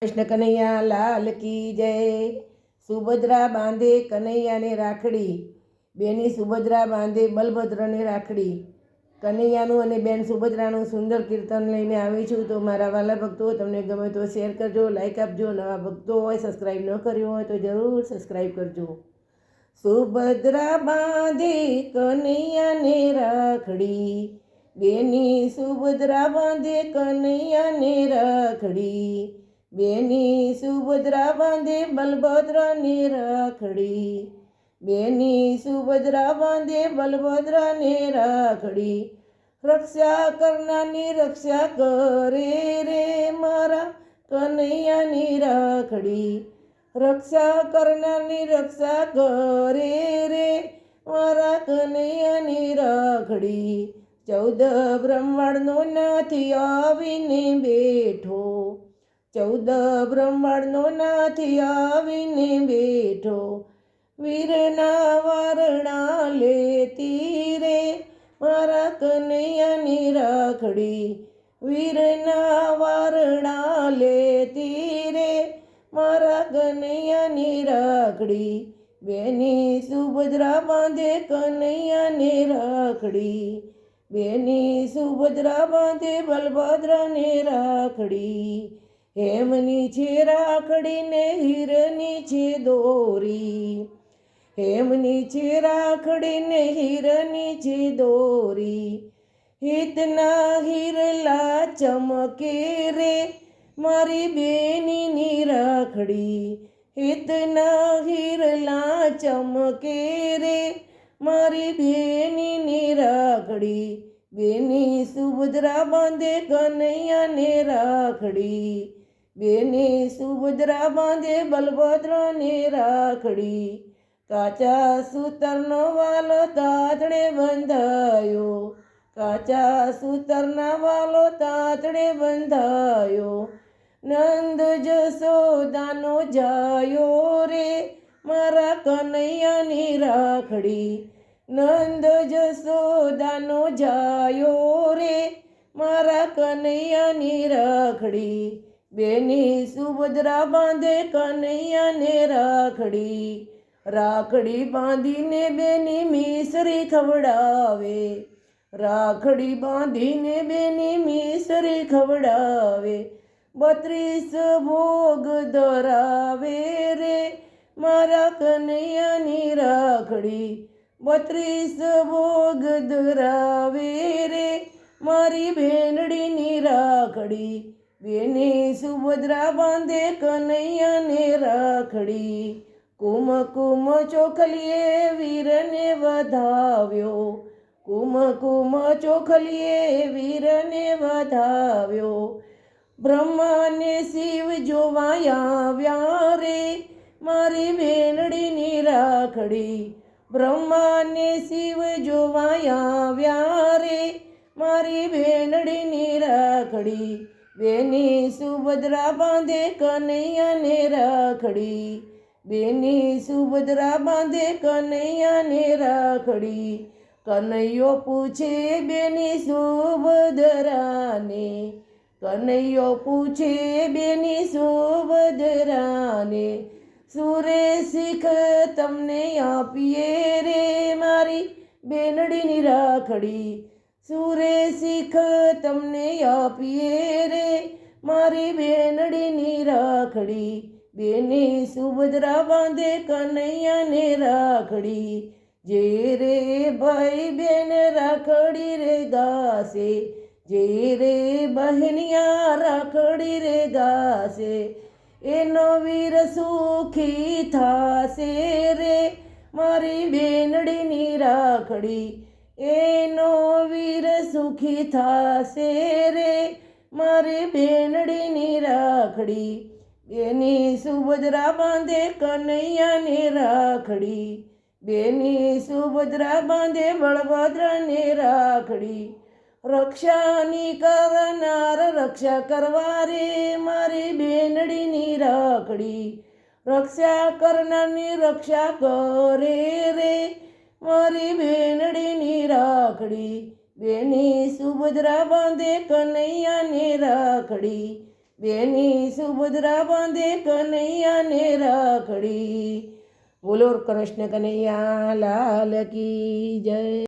કૃષ્ણ કનૈયા લાલ કી જય। સુભદ્રા બાંધે કનૈયાને રાખડી, બેની સુભદ્રા બાંધે બલભદ્રને રાખડી। કનૈયાનું અને બેન સુભદ્રાનું સુંદર કીર્તન લઈને આવી છું। તો મારા વાલા ભક્તો, તમને ગમે તો શેર કરજો, લાઈક આપજો। નવા ભક્તો હોય, સબસ્ક્રાઈબ ન કર્યો હોય તો જરૂર સબસ્ક્રાઈબ કરજો। સુભદ્રા બાંધે કનૈયાને રાખડી, બેની સુભદ્રા બાંધે કનૈયાને રાખડી। બેની સુભદ્રા બાંધે બલભદ્રને રાખડી, બેની સુભદ્રા બાંધે બલભદ્રને રાખડી। રક્ષા કરનારની રક્ષા કરે રે મારા કનૈયાની રાખડી, રક્ષા કરનારની રક્ષા કરે રે મારા કનૈયાની રાખડી। 14 બ્રહ્માંડનો નાથ આવીને બેઠો, 14 બ્રહ્માંડનો નાથ આવીને બેઠો। વીરના વારણા લેતી રે મારા કનૈયાની રાખડી, વીરના વારણા લેતી રે મારા કનૈયાની રાખડી। બેની સુભદ્રા બાંધે કનૈયાને રાખડી, બેની સુભદ્રા બાંધે બલભદ્રને રાખડી। હેમની છે રાખડી ને હીરની છે દોરી, હેમની છે રાખડી ને હીરની છે દોરી। હિતના હિરલા ચમકે રે મારી બેનીની રાખડી, હિતના હિરલા ચમકે રે મારી બેનીની રાખડી। બેની સુભદ્રા બાંધે કનૈયાને રાખડી, બેની સુભદ્રા બાંધે બલભદ્રને રાખડી। કાચા સૂતરનો વાલો તાતડે બંધાયો, કાચા સૂતરના વાલો તાતડે બંધાયો। નંદ જશોદાનો જાયો રે મારા કનૈયાની રાખડી, નંદ જશોદાનો જાયો રે મારા કનૈયાની રાખડી। બેની સુભદ્રા બાંધે કનૈયાને રાખડી, રાખડી બાંધીને બેની મિસરી ખવડાવે, રાખડી બાંધીને બેની મિસરી ખવડાવે। 32 ભોગ ધરાવે રે મારા કનૈયાની રાખડી, 32 ભોગ ધરાવે રે મારી ભેંડડીની રાખડી। બેની સુભદ્રા બાંધે કનૈયાને રાખડી, કુમકુમ ચોખલીએ વીરને વધાવ્યો, કુમકુમ ચોખલીએ વીરને વધાવ્યો। બ્રહ્માને શિવ જોવા આવ્યા રે મારી ભેંડડીની રાખડી, બ્રહ્માને શિવ જોવા આવ્યા રે મારી ભેંડડીની રાખડી। બેની સુભદ્રા બાંધે કનૈયાને રાખડી, બેની સુભદ્રા બાંધે કનૈયાને રાખડી। કનૈયો પૂછે બેની સુભદ્રાને, કનૈયો પૂછે બેની સુભદ્રાને, સુરે શીખ તમને આપીએ રે મારી બેનડીની રાખડી, સુરે શીખ તમને આપીએ રે મારી બેનડીની રાખડી। બેની સુભદ્રા બાંધે કનૈયાને રાખડી, જે રે ભાઈ બેન રાખડી રે ગાશે, જે રે બહેનિયા રાખડી રે ગાશે, એનો વીર સુખી થાશે રે મારી બેનડીની રાખડી, એનો વીર સુખી થાશે રે મારી બેનડીની રાખડી। બેની સુભદ્રા બાંધે કનૈયાને રાખડી, બેની સુભદ્રા બાંધે બળભદ્રને રાખડી। રક્ષાની કરનાર રક્ષા કરવા રે મારી બેનડીની રાખડી, રક્ષા કરનારની રક્ષા કરે રે મારી બેનડીની રાખડી। બેની સુભદ્રા બાંધે કનૈયાને રાખડી, બેની સુભદ્રા બાંધે કનૈયાને રાખડી. બોલો કૃષ્ણ કનૈયા લાલ કી જય.